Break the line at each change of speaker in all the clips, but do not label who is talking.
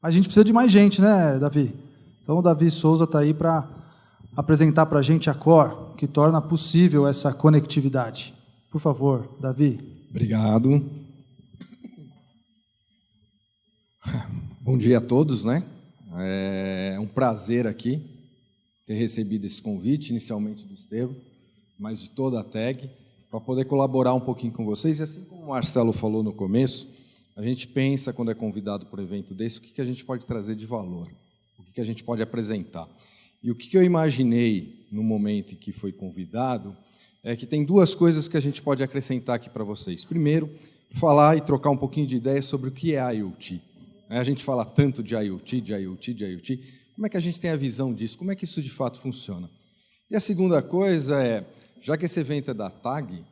A gente precisa de mais gente, né, Davi? Então, o Davi Souza está aí para apresentar para a gente a Core, que torna possível essa conectividade. Por favor, Davi.
Obrigado. Bom dia a todos, né? É um prazer aqui ter recebido esse convite, inicialmente do Estevão, mas de toda a TAG, para poder colaborar um pouquinho com vocês. E assim como o Marcelo falou no começo, a gente pensa, quando é convidado para um evento desse, o que a gente pode trazer de valor, o que a gente pode apresentar. E o que eu imaginei no momento em que foi convidado é que tem duas coisas que a gente pode acrescentar aqui para vocês. Primeiro, falar e trocar um pouquinho de ideias sobre o que é IoT. A gente fala tanto de IoT, de IoT, de IoT. Como é que a gente tem a visão disso? Como é que isso de fato funciona? E a segunda coisa é, já que esse evento é da TAG,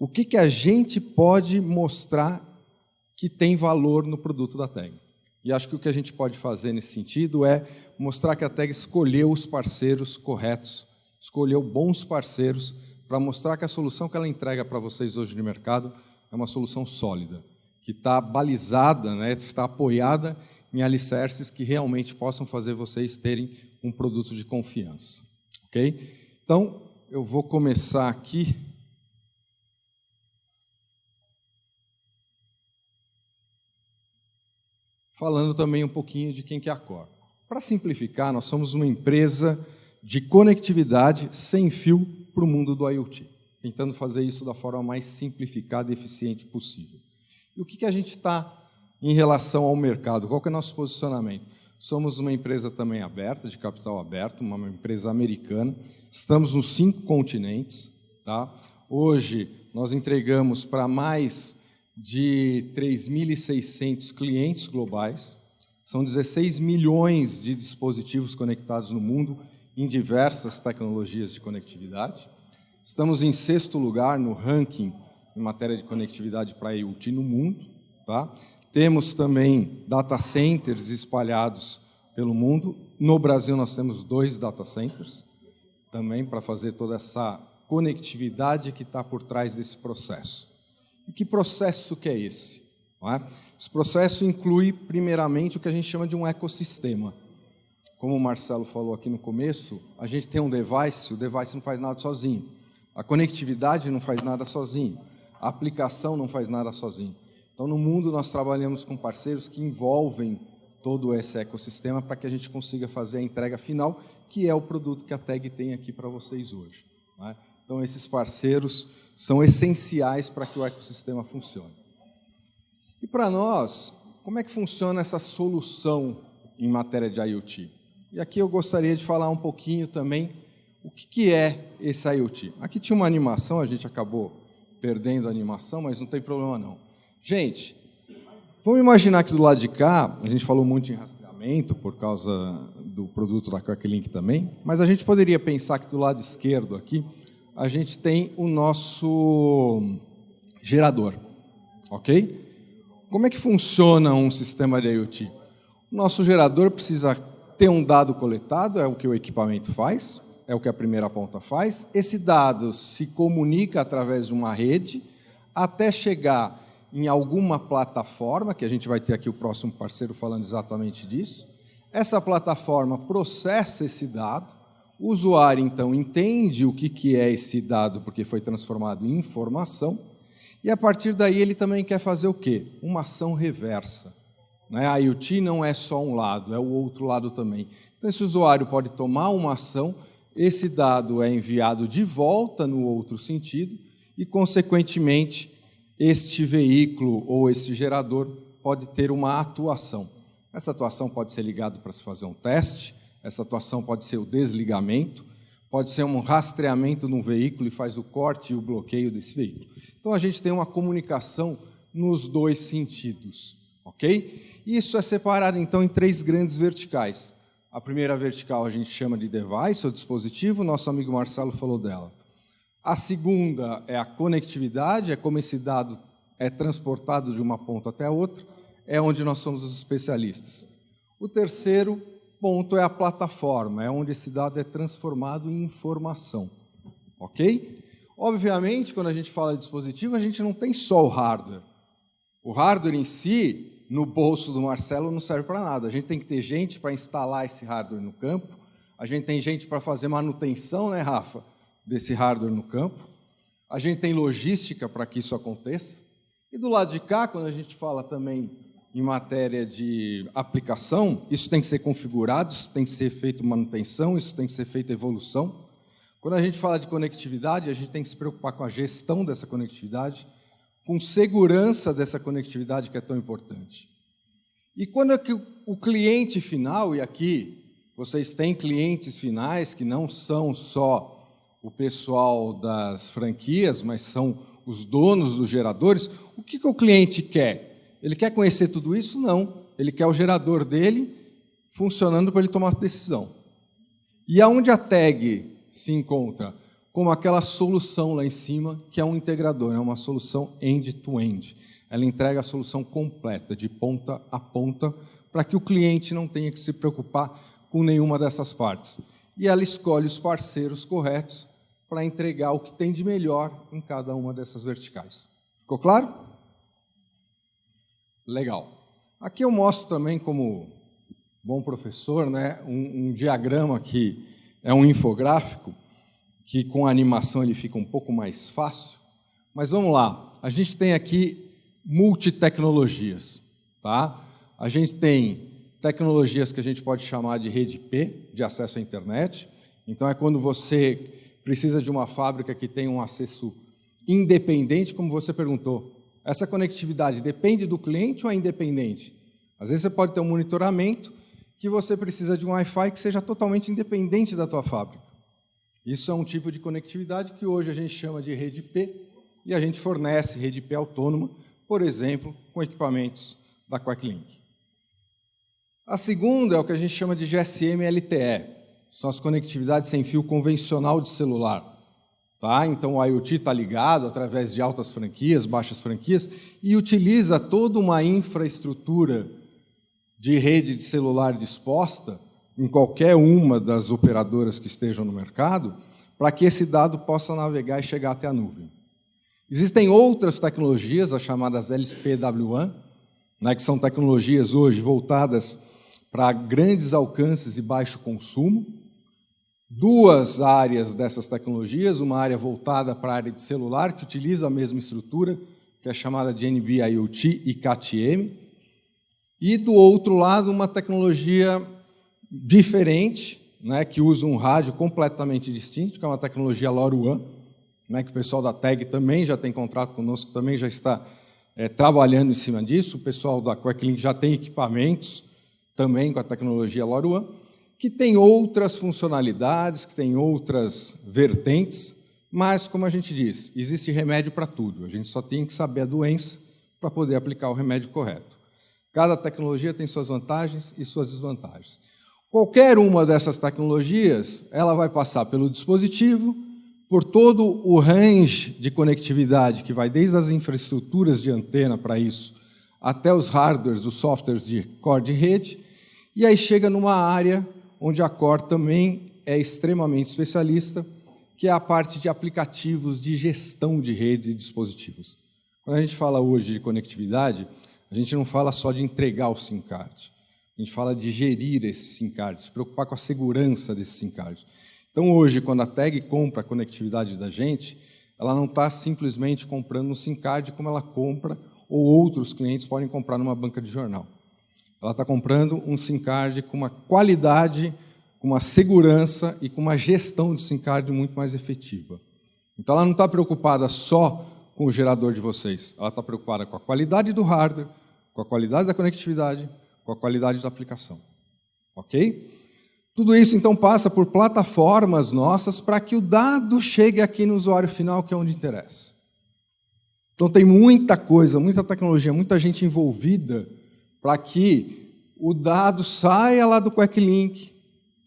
o que a gente pode mostrar que tem valor no produto da TAG? E acho que o que a gente pode fazer nesse sentido é mostrar que a TAG escolheu os parceiros corretos, escolheu bons parceiros para mostrar que a solução que ela entrega para vocês hoje no mercado é uma solução sólida, que está balizada, né, está apoiada em alicerces que realmente possam fazer vocês terem um produto de confiança. Ok? Então, eu vou começar aqui. Falando também um pouquinho de quem que é a Core. Para simplificar, nós somos uma empresa de conectividade sem fio para o mundo do IoT, tentando fazer isso da forma mais simplificada e eficiente possível. E o que a gente está em relação ao mercado? Qual que é o nosso posicionamento? Somos uma empresa também aberta, de capital aberto, uma empresa americana. Estamos nos 5 continentes. Tá? Hoje, nós entregamos para mais de 3.600 clientes globais. São 16 milhões de dispositivos conectados no mundo em diversas tecnologias de conectividade. Estamos em 6º lugar no ranking em matéria de conectividade para IoT no mundo. Tá? Temos também data centers espalhados pelo mundo. No Brasil, nós temos 2 data centers, também para fazer toda essa conectividade que está por trás desse processo. E que processo que é esse? Não é? Esse processo inclui, primeiramente, o que a gente chama de um ecossistema. Como o Marcelo falou aqui no começo, a gente tem um device, o device não faz nada sozinho. A conectividade não faz nada sozinho. A aplicação não faz nada sozinho. Então, no mundo, nós trabalhamos com parceiros que envolvem todo esse ecossistema para que a gente consiga fazer a entrega final, que é o produto que a TAG tem aqui para vocês hoje. Não é? Então, esses parceiros são essenciais para que o ecossistema funcione. E para nós, como é que funciona essa solução em matéria de IoT? E aqui eu gostaria de falar um pouquinho também o que é esse IoT. Aqui tinha uma animação, a gente acabou perdendo a animação, mas não tem problema não. Gente, vamos imaginar que do lado de cá, a gente falou muito em rastreamento por causa do produto da QuickLink também, mas a gente poderia pensar que do lado esquerdo aqui, a gente tem o nosso gerador, ok? Como é que funciona um sistema de IoT? O nosso gerador precisa ter um dado coletado, é o que o equipamento faz, é o que a primeira ponta faz. Esse dado se comunica através de uma rede até chegar em alguma plataforma, que a gente vai ter aqui o próximo parceiro falando exatamente disso. Essa plataforma processa esse dado, o usuário, então, entende o que é esse dado, porque foi transformado em informação, e, a partir daí, ele também quer fazer o quê? Uma ação reversa. A IoT não é só um lado, é o outro lado também. Então, esse usuário pode tomar uma ação, esse dado é enviado de volta no outro sentido, e, consequentemente, este veículo ou esse gerador pode ter uma atuação. Essa atuação pode ser ligada para se fazer um teste, essa atuação pode ser o desligamento, pode ser um rastreamento num veículo e faz o corte e o bloqueio desse veículo. Então, a gente tem uma comunicação nos 2 sentidos, ok? Isso é separado, então, em 3 grandes verticais. A primeira vertical a gente chama de device, ou dispositivo, nosso amigo Marcelo falou dela. A segunda é a conectividade, é como esse dado é transportado de uma ponta até a outra, é onde nós somos os especialistas. O terceiro ponto é a plataforma, é onde esse dado é transformado em informação. Ok? Obviamente, quando a gente fala de dispositivo, a gente não tem só o hardware. O hardware em si, no bolso do Marcelo não serve para nada. A gente tem que ter gente para instalar esse hardware no campo, a gente tem gente para fazer manutenção, né, Rafa, desse hardware no campo, a gente tem logística para que isso aconteça, e do lado de cá, quando a gente fala também em matéria de aplicação, isso tem que ser configurado, isso tem que ser feito manutenção, isso tem que ser feita evolução. Quando a gente fala de conectividade, a gente tem que se preocupar com a gestão dessa conectividade, com segurança dessa conectividade que é tão importante. E quando é que o cliente final, e aqui vocês têm clientes finais que não são só o pessoal das franquias, mas são os donos dos geradores, o que o cliente quer? Ele quer conhecer tudo isso? Não. Ele quer o gerador dele funcionando para ele tomar decisão. E aonde a tag se encontra? Como aquela solução lá em cima, que é um integrador, é uma solução end-to-end. Ela entrega a solução completa, de ponta a ponta, para que o cliente não tenha que se preocupar com nenhuma dessas partes. E ela escolhe os parceiros corretos para entregar o que tem de melhor em cada uma dessas verticais. Ficou claro? Legal. Aqui eu mostro também, como bom professor, né, um diagrama que é um infográfico, que com a animação ele fica um pouco mais fácil. Mas vamos lá. A gente tem aqui multitecnologias. Tá? A gente tem tecnologias que a gente pode chamar de rede P, de acesso à internet. Então, é quando você precisa de uma fábrica que tem um acesso independente, como você perguntou. Essa conectividade depende do cliente ou é independente? Às vezes você pode ter um monitoramento que você precisa de um Wi-Fi que seja totalmente independente da tua fábrica. Isso é um tipo de conectividade que hoje a gente chama de rede P, e a gente fornece rede P autônoma, por exemplo, com equipamentos da QuackLink. A segunda é o que a gente chama de GSM LTE, são as conectividades sem fio convencional de celular. Tá? Então, o IoT está ligado através de altas franquias, baixas franquias, e utiliza toda uma infraestrutura de rede de celular disposta em qualquer uma das operadoras que estejam no mercado, para que esse dado possa navegar e chegar até a nuvem. Existem outras tecnologias, as chamadas LPWAN, né, que são tecnologias hoje voltadas para grandes alcances e baixo consumo. Duas áreas dessas tecnologias, uma área voltada para a área de celular, que utiliza a mesma estrutura, que é chamada de NB-IoT e CAT-M, e, do outro lado, uma tecnologia diferente, né, que usa um rádio completamente distinto, que é uma tecnologia LoRaWAN, né, que o pessoal da TAG também já tem contrato conosco, também já está trabalhando em cima disso. O pessoal da QuackLink já tem equipamentos também com a tecnologia LoRaWAN, que tem outras funcionalidades, que tem outras vertentes, mas, como a gente diz, existe remédio para tudo. A gente só tem que saber a doença para poder aplicar o remédio correto. Cada tecnologia tem suas vantagens e suas desvantagens. Qualquer uma dessas tecnologias, ela vai passar pelo dispositivo, por todo o range de conectividade, que vai desde as infraestruturas de antena para isso, até os hardwares, os softwares de core de rede, e aí chega numa área onde a Core também é extremamente especialista, que é a parte de aplicativos de gestão de redes e dispositivos. Quando a gente fala hoje de conectividade, a gente não fala só de entregar o SIM card, a gente fala de gerir esse SIM card, se preocupar com a segurança desse SIM card. Então, hoje, quando a TAG compra a conectividade da gente, ela não está simplesmente comprando um SIM card como ela compra, ou outros clientes podem comprar numa banca de jornal. Ela está comprando um SIM card com uma qualidade, com uma segurança e com uma gestão de SIM card muito mais efetiva. Então, ela não está preocupada só com o gerador de vocês, ela está preocupada com a qualidade do hardware, com a qualidade da conectividade, com a qualidade da aplicação. Ok? Tudo isso, então, passa por plataformas nossas para que o dado chegue aqui no usuário final, que é onde interessa. Então, tem muita coisa, muita tecnologia, muita gente envolvida para que o dado saia lá do QuackLink,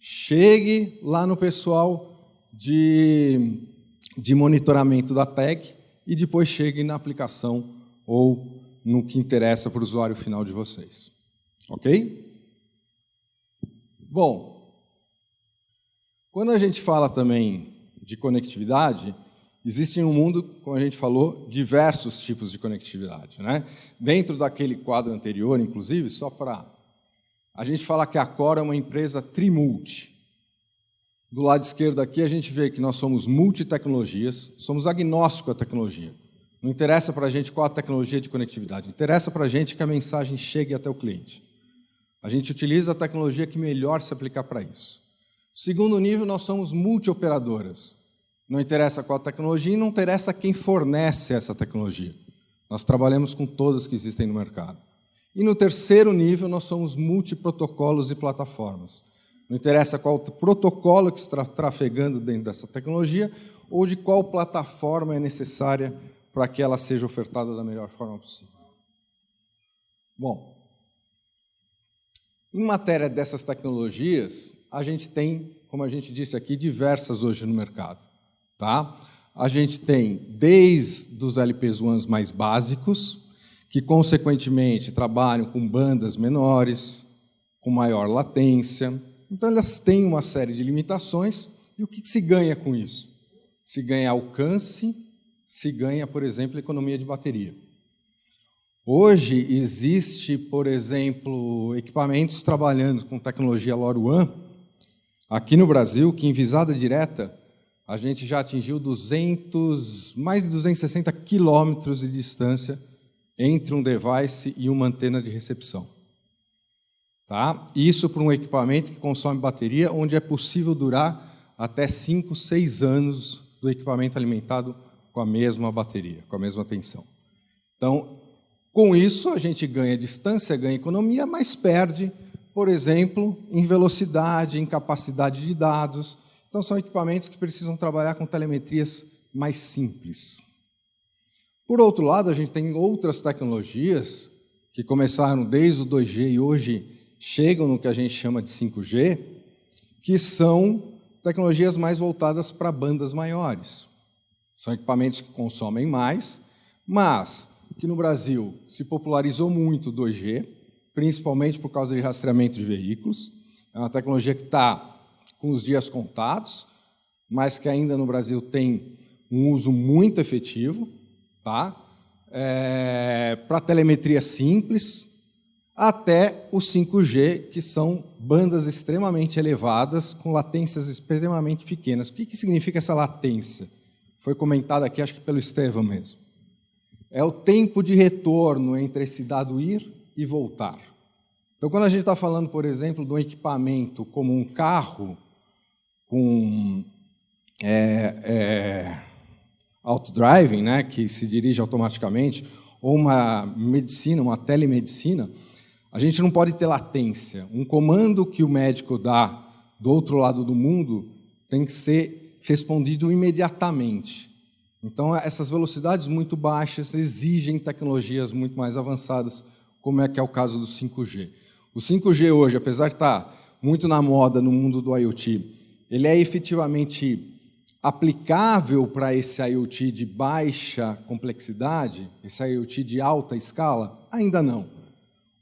chegue lá no pessoal de monitoramento da TAG e depois chegue na aplicação ou no que interessa para o usuário final de vocês. Ok? Bom, quando a gente fala também de conectividade, Existem no mundo, como a gente falou, diversos tipos de conectividade, né? Dentro daquele quadro anterior, inclusive, só para a gente falar que a Cor é uma empresa trimulti. Do lado esquerdo aqui, a gente vê que nós somos multitecnologias, somos agnósticos à tecnologia. Não interessa para a gente qual a tecnologia de conectividade, interessa para a gente que a mensagem chegue até o cliente. A gente utiliza a tecnologia que melhor se aplicar para isso. Segundo nível, nós somos multioperadoras. Não interessa qual a tecnologia e não interessa quem fornece essa tecnologia. Nós trabalhamos com todas que existem no mercado. E no terceiro nível, nós somos multiprotocolos e plataformas. Não interessa qual protocolo que está trafegando dentro dessa tecnologia ou de qual plataforma é necessária para que ela seja ofertada da melhor forma possível. Bom, em matéria dessas tecnologias, a gente tem, como a gente disse aqui, diversas hoje no mercado. Tá? A gente tem desde os LPs-1 mais básicos, que, consequentemente, trabalham com bandas menores, com maior latência. Então, elas têm uma série de limitações. E o que se ganha com isso? Se ganha alcance, se ganha, por exemplo, economia de bateria. Hoje, existe, por exemplo, equipamentos trabalhando com tecnologia LoRaWAN, aqui no Brasil, que, em visada direta, a gente já atingiu mais de 260 quilômetros de distância entre um device e uma antena de recepção. Tá? Isso para um equipamento que consome bateria, onde é possível durar até 5, 6 anos do equipamento alimentado com a mesma bateria, com a mesma tensão. Então, com isso, a gente ganha distância, ganha economia, mas perde, por exemplo, em velocidade, em capacidade de dados. Então, são equipamentos que precisam trabalhar com telemetrias mais simples. Por outro lado, a gente tem outras tecnologias que começaram desde o 2G e hoje chegam no que a gente chama de 5G, que são tecnologias mais voltadas para bandas maiores. São equipamentos que consomem mais, mas que no Brasil se popularizou muito o 2G, principalmente por causa de rastreamento de veículos. É uma tecnologia que está com os dias contados, mas que ainda no Brasil tem um uso muito efetivo, tá? Para telemetria simples, até o 5G, que são bandas extremamente elevadas, com latências extremamente pequenas. O que significa essa latência? Foi comentado aqui, acho que pelo Estevão mesmo. É o tempo de retorno entre esse dado ir e voltar. Então, quando a gente está falando, por exemplo, de um equipamento como um carro, com auto-driving, né, que se dirige automaticamente, ou uma medicina, uma telemedicina, a gente não pode ter latência. Um comando que o médico dá do outro lado do mundo tem que ser respondido imediatamente. Então, essas velocidades muito baixas exigem tecnologias muito mais avançadas, como é que é o caso do 5G. O 5G hoje, apesar de estar muito na moda no mundo do IoT, ele é efetivamente aplicável para esse IoT de baixa complexidade, esse IoT de alta escala? Ainda não.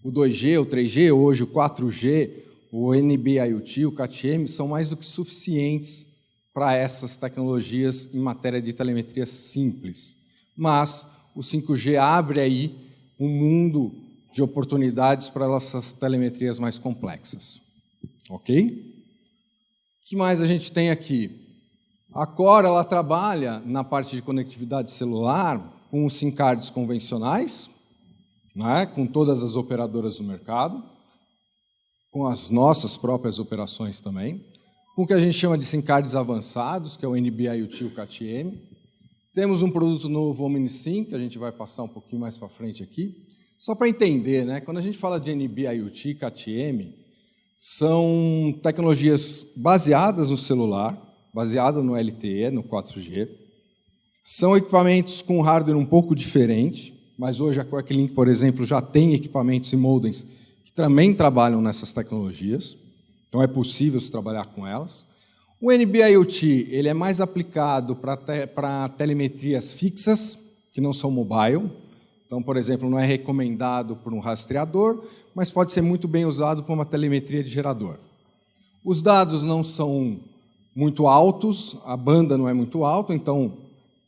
O 2G, o 3G, hoje o 4G, o NB-IoT, o KTM, são mais do que suficientes para essas tecnologias em matéria de telemetria simples. Mas o 5G abre aí um mundo de oportunidades para essas telemetrias mais complexas. Ok? O que mais a gente tem aqui? A Cor, ela trabalha na parte de conectividade celular com os SIM cards convencionais, né, com todas as operadoras do mercado, com as nossas próprias operações também, com o que a gente chama de SIM cards avançados, que é o NB-IoT e o KTM. Temos um produto novo, o OmniSIM, que a gente vai passar um pouquinho mais para frente aqui. Só para entender, né, quando a gente fala de NB-IoT e KTM, são tecnologias baseadas no celular, baseadas no LTE, no 4G. São equipamentos com hardware um pouco diferente, mas hoje a QuackLink, por exemplo, já tem equipamentos e modems que também trabalham nessas tecnologias, então é possível se trabalhar com elas. O NB-IoT ele é mais aplicado para telemetrias fixas, que não são mobile. Então, por exemplo, não é recomendado por um rastreador, mas pode ser muito bem usado para uma telemetria de gerador. Os dados não são muito altos, a banda não é muito alta, então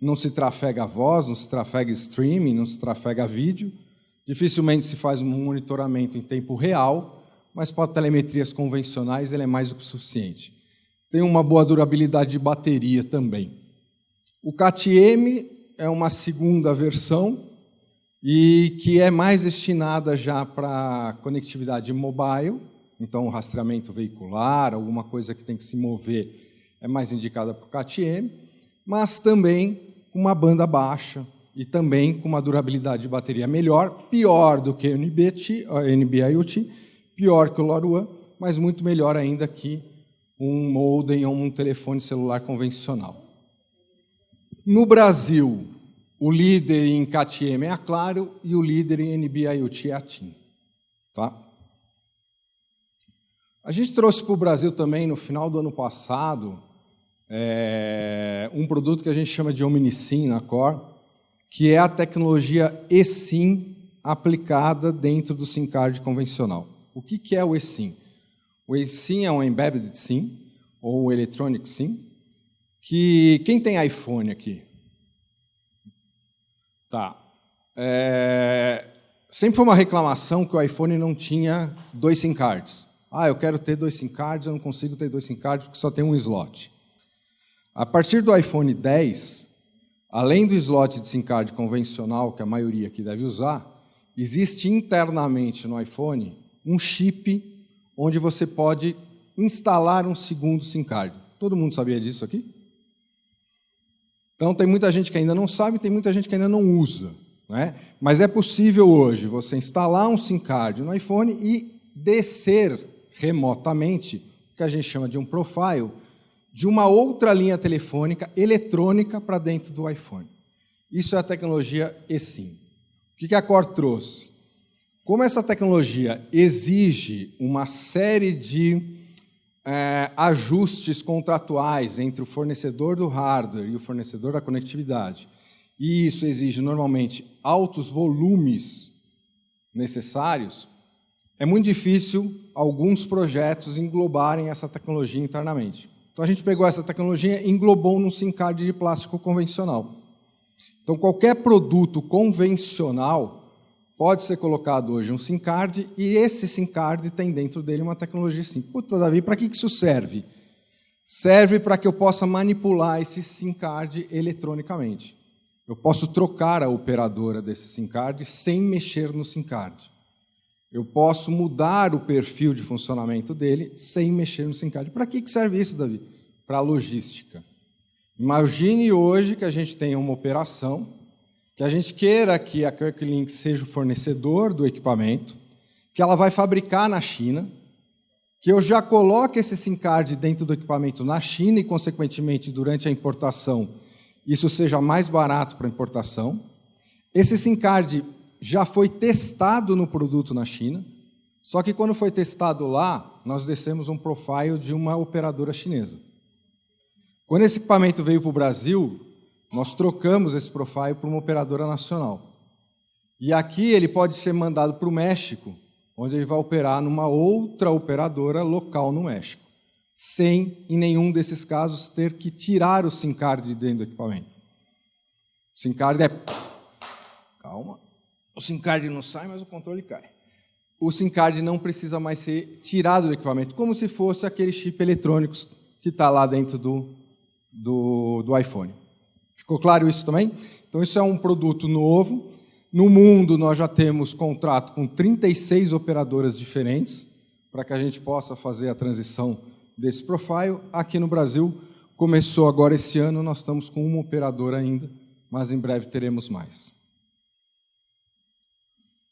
não se trafega voz, não se trafega streaming, não se trafega vídeo, dificilmente se faz um monitoramento em tempo real, mas para telemetrias convencionais ele é mais do que suficiente. Tem uma boa durabilidade de bateria também. O CAT-M é uma segunda versão e que é mais destinada já para conectividade mobile, então rastreamento veicular, alguma coisa que tem que se mover, é mais indicada para o CAT-M, mas também com uma banda baixa e também com uma durabilidade de bateria melhor, pior do que o NB-IoT, pior que o LoRaWAN, mas muito melhor ainda que um modem ou um telefone celular convencional. No Brasil, o líder em CAT-M é a Claro e o líder em NB-IoT é a TIM. Tá? A gente trouxe para o Brasil também, no final do ano passado, um produto que a gente chama de OmniSIM na Core, que é a tecnologia eSIM aplicada dentro do SIM card convencional. O que é o eSIM? O eSIM é um Embedded SIM, ou Electronic SIM, que... Quem tem iPhone aqui? Tá. Sempre foi uma reclamação que o iPhone não tinha 2 SIM cards. Eu quero ter 2 SIM cards, eu não consigo ter 2 SIM cards porque só tem um slot. A partir do iPhone 10, além do slot de SIM card convencional, que a maioria aqui deve usar, existe internamente no iPhone um chip onde você pode instalar um segundo SIM card. Todo mundo sabia disso aqui? Então, tem muita gente que ainda não sabe, tem muita gente que ainda não usa. Né? Mas é possível hoje você instalar um SIM card no iPhone e descer remotamente, o que a gente chama de um profile, de uma outra linha telefônica eletrônica para dentro do iPhone. Isso é a tecnologia eSIM. O que a Core trouxe? Como essa tecnologia exige uma série de ajustes contratuais entre o fornecedor do hardware e o fornecedor da conectividade, e isso exige normalmente altos volumes necessários, é muito difícil alguns projetos englobarem essa tecnologia internamente. Então a gente pegou essa tecnologia e englobou num SIM card de plástico convencional. Então qualquer produto convencional pode ser colocado hoje um SIM card e esse SIM card tem dentro dele uma tecnologia SIM. Puta, Davi, para que isso serve? Serve para que eu possa manipular esse SIM card eletronicamente. Eu posso trocar a operadora desse SIM card sem mexer no SIM card. Eu posso mudar o perfil de funcionamento dele sem mexer no SIM card. Para que serve isso, Davi? Para a logística. Imagine hoje que a gente tenha uma operação, que a gente queira que a Kirklink seja o fornecedor do equipamento, que ela vai fabricar na China, que eu já coloque esse SIM card dentro do equipamento na China e, consequentemente, durante a importação, isso seja mais barato para a importação. Esse SIM card já foi testado no produto na China, só que quando foi testado lá, nós descemos um profile de uma operadora chinesa. Quando esse equipamento veio para o Brasil, nós trocamos esse profile para uma operadora nacional. E aqui ele pode ser mandado para o México, onde ele vai operar numa outra operadora local no México, sem, em nenhum desses casos, ter que tirar o SIM card de dentro do equipamento. O SIM card é... Calma. O SIM card não sai, mas o controle cai. O SIM card não precisa mais ser tirado do equipamento, como se fosse aquele chip eletrônico que está lá dentro do iPhone. Ficou claro isso também? Então, isso é um produto novo. No mundo, nós já temos contrato com 36 operadoras diferentes para que a gente possa fazer a transição desse profile. Aqui no Brasil, começou agora esse ano, nós estamos com uma operadora ainda, mas em breve teremos mais.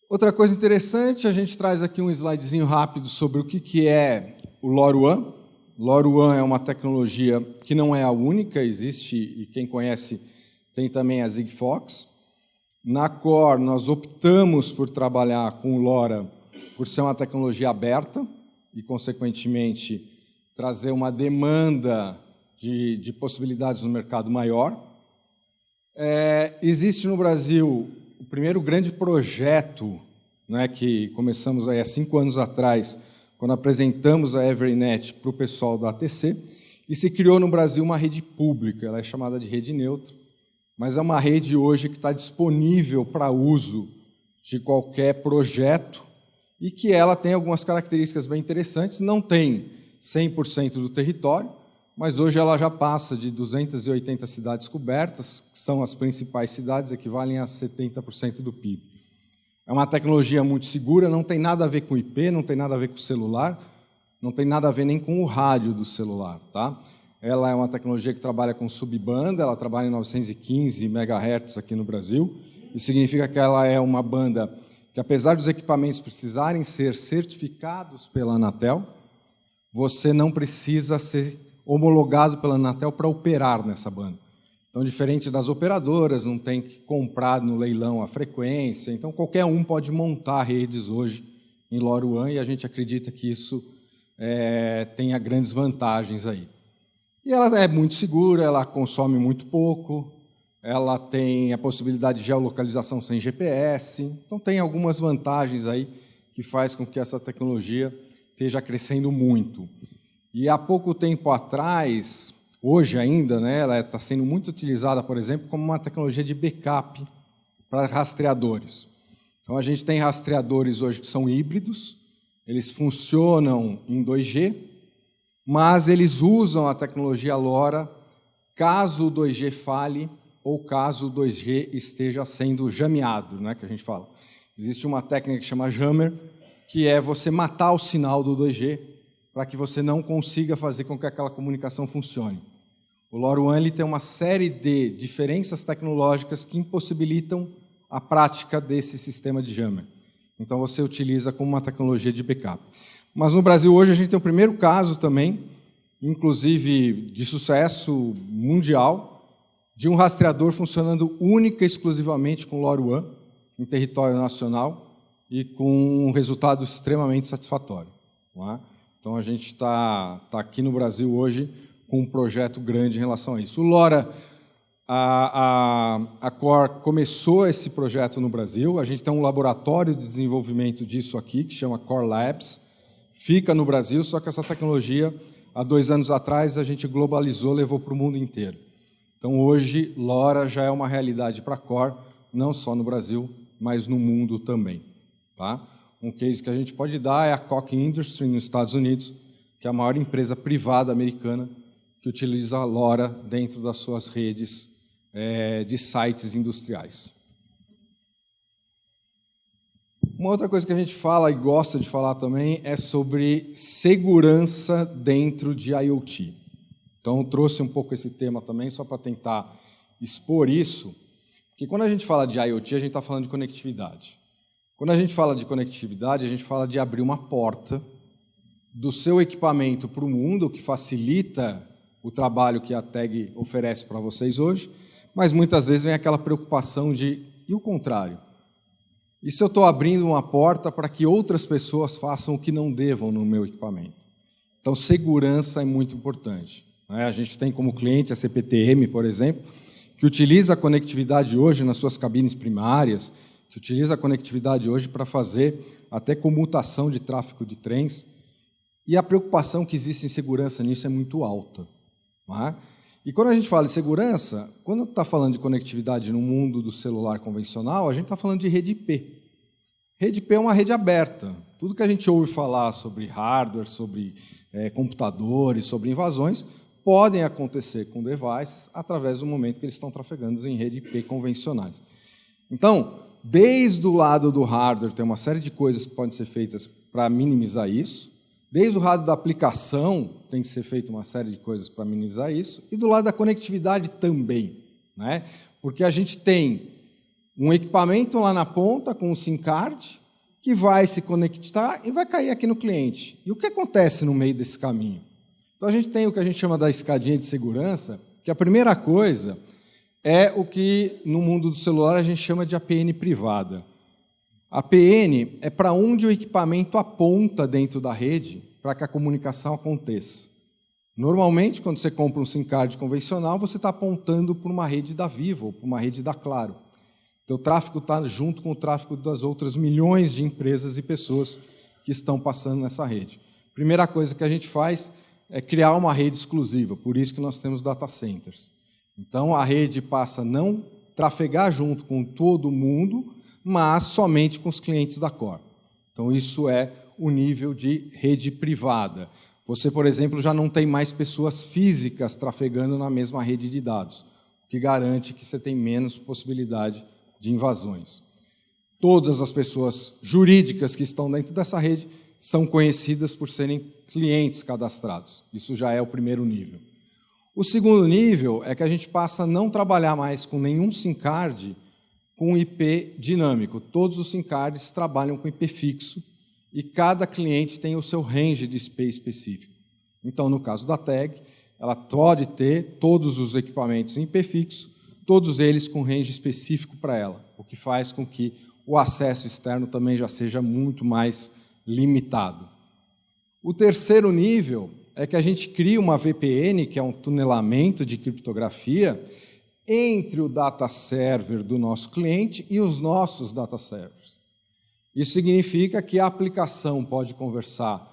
Outra coisa interessante, a gente traz aqui um slidezinho rápido sobre o que é o LoRaWAN. LoRaWAN é uma tecnologia que não é a única, existe, e quem conhece tem também a Sigfox. Na Core, nós optamos por trabalhar com o LoRa por ser uma tecnologia aberta e, consequentemente, trazer uma demanda de possibilidades no mercado maior. Existe no Brasil o primeiro grande projeto, né, que começamos aí há 5 anos atrás, quando apresentamos a EveryNet para o pessoal da ATC, e se criou no Brasil uma rede pública, ela é chamada de rede neutra, mas é uma rede hoje que está disponível para uso de qualquer projeto e que ela tem algumas características bem interessantes. Não tem 100% do território, mas hoje ela já passa de 280 cidades cobertas, que são as principais cidades, equivalem a 70% do PIB. É uma tecnologia muito segura, não tem nada a ver com IP, não tem nada a ver com celular, não tem nada a ver nem com o rádio do celular. Tá? Ela é uma tecnologia que trabalha com subbanda, ela trabalha em 915 MHz aqui no Brasil. Isso significa que ela é uma banda que, apesar dos equipamentos precisarem ser certificados pela Anatel, você não precisa ser homologado pela Anatel para operar nessa banda. Então, diferente das operadoras, não tem que comprar no leilão a frequência. Então, qualquer um pode montar redes hoje em LoRaWAN e a gente acredita que isso tenha grandes vantagens aí. E ela é muito segura, ela consome muito pouco, ela tem a possibilidade de geolocalização sem GPS. Então, tem algumas vantagens aí que faz com que essa tecnologia esteja crescendo muito. E há pouco tempo atrás, hoje ainda, né, ela está sendo muito utilizada, por exemplo, como uma tecnologia de backup para rastreadores. Então, a gente tem rastreadores hoje que são híbridos, eles funcionam em 2G, mas eles usam a tecnologia LoRa caso o 2G falhe ou caso o 2G esteja sendo jameado, né, que a gente fala. Existe uma técnica que chama jammer, que é você matar o sinal do 2G para que você não consiga fazer com que aquela comunicação funcione. O LoRaWAN ele tem uma série de diferenças tecnológicas que impossibilitam a prática desse sistema de jammer. Então, você utiliza como uma tecnologia de backup. Mas no Brasil, hoje, a gente tem o primeiro caso também, inclusive de sucesso mundial, de um rastreador funcionando única e exclusivamente com LoRaWAN em território nacional e com um resultado extremamente satisfatório. Não é? Então, a gente está aqui no Brasil hoje com um projeto grande em relação a isso. O LoRa, a Core começou esse projeto no Brasil. A gente tem um laboratório de desenvolvimento disso aqui, que chama Core Labs. Fica no Brasil, só que essa tecnologia, há 2 anos atrás, a gente globalizou, levou para o mundo inteiro. Então, hoje, LoRa já é uma realidade para a Core, não só no Brasil, mas no mundo também. Tá? Um case que a gente pode dar é a Koch Industries, nos Estados Unidos, que é a maior empresa privada americana que utiliza a LoRa dentro das suas redes de sites industriais. Uma outra coisa que a gente fala e gosta de falar também é sobre segurança dentro de IoT. Então, eu trouxe um pouco esse tema também, só para tentar expor isso, porque quando a gente fala de IoT, a gente está falando de conectividade. Quando a gente fala de conectividade, a gente fala de abrir uma porta do seu equipamento para o mundo, o que facilita o trabalho que a TAG oferece para vocês hoje, mas muitas vezes vem aquela preocupação de, e o contrário? E se eu estou abrindo uma porta para que outras pessoas façam o que não devam no meu equipamento? Então, segurança é muito importante. Né? A gente tem como cliente a CPTM, por exemplo, que utiliza a conectividade hoje nas suas cabines primárias, que utiliza a conectividade hoje para fazer até comutação de tráfego de trens, e a preocupação que existe em segurança nisso é muito alta. Não é? E quando a gente fala de segurança, quando está falando de conectividade no mundo do celular convencional, a gente está falando de rede IP. Rede IP é uma rede aberta. Tudo que a gente ouve falar sobre hardware, sobre computadores, sobre invasões, podem acontecer com devices através do momento que eles estão trafegando em rede IP convencionais. Então, desde o lado do hardware, tem uma série de coisas que podem ser feitas para minimizar isso. Desde o lado da aplicação, tem que ser feita uma série de coisas para minimizar isso. E do lado da conectividade também. Né? Porque a gente tem um equipamento lá na ponta com um SIM card que vai se conectar e vai cair aqui no cliente. E o que acontece no meio desse caminho? Então, a gente tem o que a gente chama da escadinha de segurança, que a primeira coisa é o que, no mundo do celular, a gente chama de APN privada. A APN é para onde o equipamento aponta dentro da rede para que a comunicação aconteça. Normalmente, quando você compra um SIM card convencional, você está apontando para uma rede da Vivo ou para uma rede da Claro. Então, o tráfego está junto com o tráfego das outras milhões de empresas e pessoas que estão passando nessa rede. Primeira coisa que a gente faz é criar uma rede exclusiva, por isso que nós temos data centers. Então, a rede passa a não trafegar junto com todo mundo, mas somente com os clientes da Core. Então, isso é o nível de rede privada. Você, por exemplo, já não tem mais pessoas físicas trafegando na mesma rede de dados, o que garante que você tem menos possibilidade de invasões. Todas as pessoas jurídicas que estão dentro dessa rede são conhecidas por serem clientes cadastrados. Isso já é o primeiro nível. O segundo nível é que a gente passa a não trabalhar mais com nenhum SIM card com IP dinâmico. Todos os SIM cards trabalham com IP fixo e cada cliente tem o seu range de IP específico. Então, no caso da tag, ela pode ter todos os equipamentos em IP fixo, todos eles com range específico para ela, o que faz com que o acesso externo também já seja muito mais limitado. O terceiro nível é que a gente cria uma VPN, que é um tunelamento de criptografia, entre o data server do nosso cliente e os nossos data servers. Isso significa que a aplicação pode conversar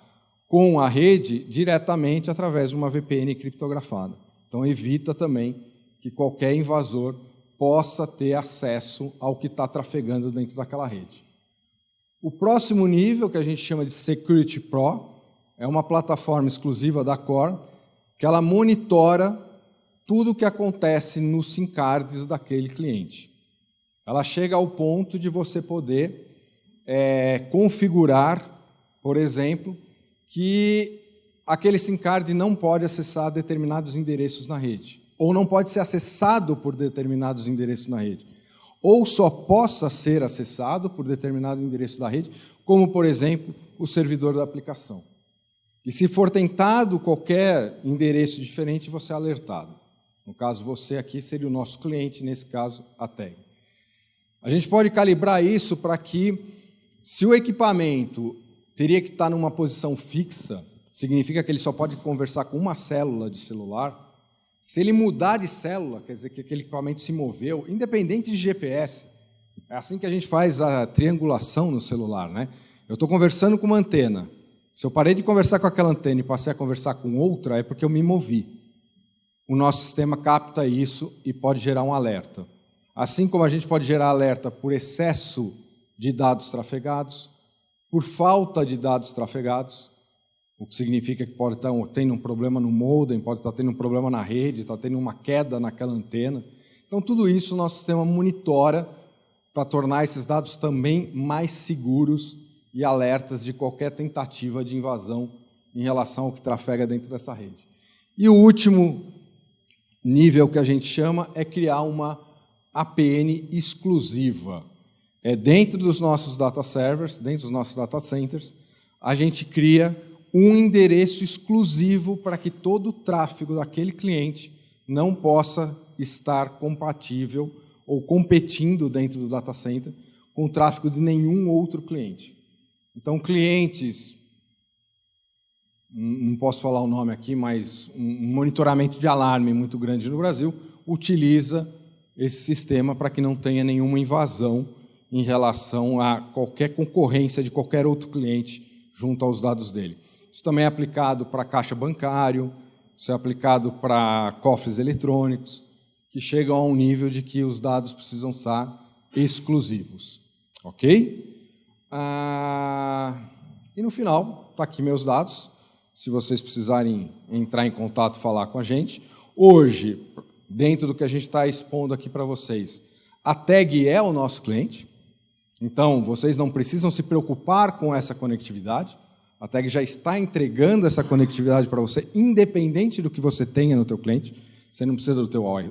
com a rede diretamente através de uma VPN criptografada. Então, evita também que qualquer invasor possa ter acesso ao que está trafegando dentro daquela rede. O próximo nível, que a gente chama de Security Pro, é uma plataforma exclusiva da Core, que ela monitora tudo o que acontece nos SIM cards daquele cliente. Ela chega ao ponto de você poder configurar, por exemplo, que aquele SIM card não pode acessar determinados endereços na rede, ou não pode ser acessado por determinados endereços na rede, ou só possa ser acessado por determinado endereço da rede, como, por exemplo, o servidor da aplicação. E se for tentado qualquer endereço diferente, você é alertado. No caso, você aqui seria o nosso cliente, nesse caso, a tag. A gente pode calibrar isso para que, se o equipamento teria que estar numa posição fixa, significa que ele só pode conversar com uma célula de celular. Se ele mudar de célula, quer dizer que aquele equipamento se moveu, independente de GPS. É assim que a gente faz a triangulação no celular, né? Eu estou conversando com uma antena. Se eu parei de conversar com aquela antena e passei a conversar com outra, é porque eu me movi. O nosso sistema capta isso e pode gerar um alerta. Assim como a gente pode gerar alerta por excesso de dados trafegados, por falta de dados trafegados, o que significa que pode estar tendo um problema no modem, pode estar tendo um problema na rede, está tendo uma queda naquela antena. Então, tudo isso o nosso sistema monitora para tornar esses dados também mais seguros e alertas de qualquer tentativa de invasão em relação ao que trafega dentro dessa rede. E o último nível que a gente chama é criar uma APN exclusiva. Dentro dos nossos data servers, dentro dos nossos data centers, a gente cria um endereço exclusivo para que todo o tráfego daquele cliente não possa estar compatível ou competindo dentro do data center com o tráfego de nenhum outro cliente. Então, clientes, não posso falar o nome aqui, mas um monitoramento de alarme muito grande no Brasil utiliza esse sistema para que não tenha nenhuma invasão em relação a qualquer concorrência de qualquer outro cliente junto aos dados dele. Isso também é aplicado para caixa bancário, isso é aplicado para cofres eletrônicos, que chegam a um nível de que os dados precisam estar exclusivos. Ok? E no final, está aqui meus dados, se vocês precisarem entrar em contato e falar com a gente. Hoje, dentro do que a gente está expondo aqui para vocês, a tag é o nosso cliente, então vocês não precisam se preocupar com essa conectividade. A tag já está entregando essa conectividade para você, independente do que você tenha no teu cliente. Você não precisa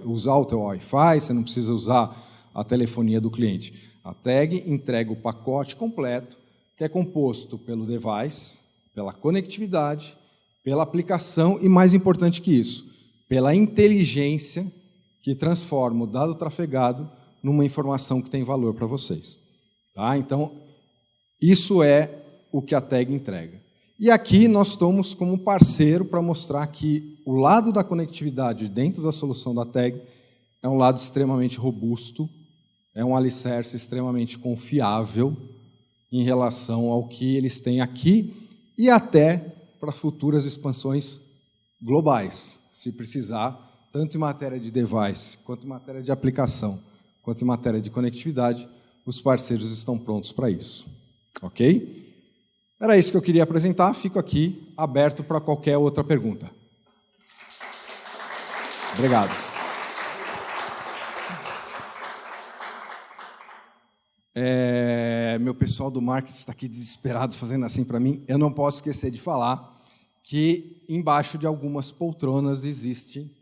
usar o teu Wi-Fi, você não precisa usar a telefonia do cliente. A tag entrega o pacote completo, que é composto pelo device, pela conectividade, pela aplicação e, mais importante que isso, pela inteligência que transforma o dado trafegado numa informação que tem valor para vocês. Tá? Então, isso é o que a tag entrega. E aqui nós estamos como parceiro para mostrar que o lado da conectividade dentro da solução da tag é um lado extremamente robusto, é um alicerce extremamente confiável em relação ao que eles têm aqui e até para futuras expansões globais, se precisar tanto em matéria de device, quanto em matéria de aplicação, quanto em matéria de conectividade, os parceiros estão prontos para isso. Ok? Era isso que eu queria apresentar. Fico aqui aberto para qualquer outra pergunta. Obrigado. Meu pessoal do marketing está aqui desesperado fazendo assim para mim. Eu não posso esquecer de falar que embaixo de algumas poltronas existe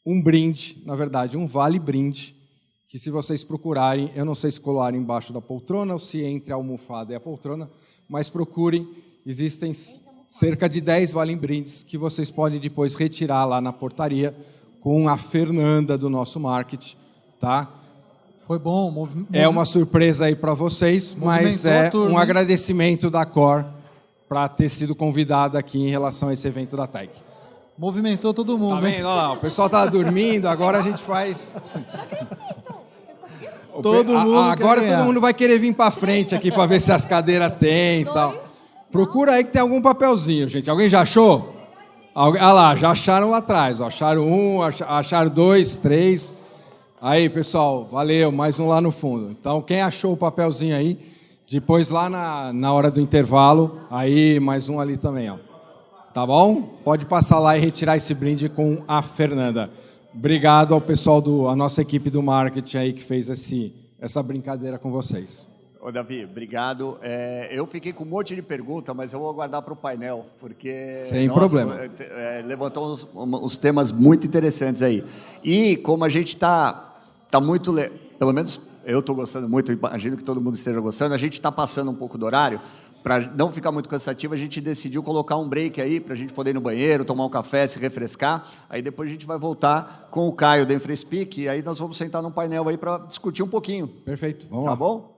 um brinde, na verdade, um vale-brinde, que se vocês procurarem, eu não sei se colar embaixo da poltrona ou se entre a almofada e a poltrona, mas procurem, existem cerca de 10 vale-brindes que vocês podem depois retirar lá na portaria com a Fernanda do nosso marketing, tá?
Foi bom.
É uma surpresa aí para vocês, mas é um agradecimento da Cor para ter sido convidada aqui em relação a esse evento da TEC.
Movimentou todo mundo.
Tá vendo? Olha lá, o pessoal estava dormindo, agora a gente faz...
Todo mundo
agora todo mundo vai querer vir para frente aqui para ver se as cadeiras têm e tal. Procura aí que tem algum papelzinho, gente. Alguém já achou? Ah lá, já acharam lá atrás. Ó. Acharam um, acharam 2, 3. Aí, pessoal, valeu. Mais um lá no fundo. Então, quem achou o papelzinho aí, depois lá na hora do intervalo, aí mais um ali também, ó. Tá bom? Pode passar lá e retirar esse brinde com a Fernanda. Obrigado ao pessoal a nossa equipe do marketing aí que fez essa brincadeira com vocês.
Ô, Davi, obrigado. Eu fiquei com um monte de perguntas, mas eu vou aguardar para o painel, porque...
Sem problema.
Levantou uns temas muito interessantes aí. E como a gente está muito... Pelo menos eu estou gostando muito, imagino que todo mundo esteja gostando, a gente está passando um pouco do horário. Para não ficar muito cansativo, a gente decidiu colocar um break aí, para a gente poder ir no banheiro, tomar um café, se refrescar. Aí depois a gente vai voltar com o Caio da InfraSpeak, e aí nós vamos sentar num painel aí para discutir um pouquinho.
Perfeito, vamos lá.
Tá bom?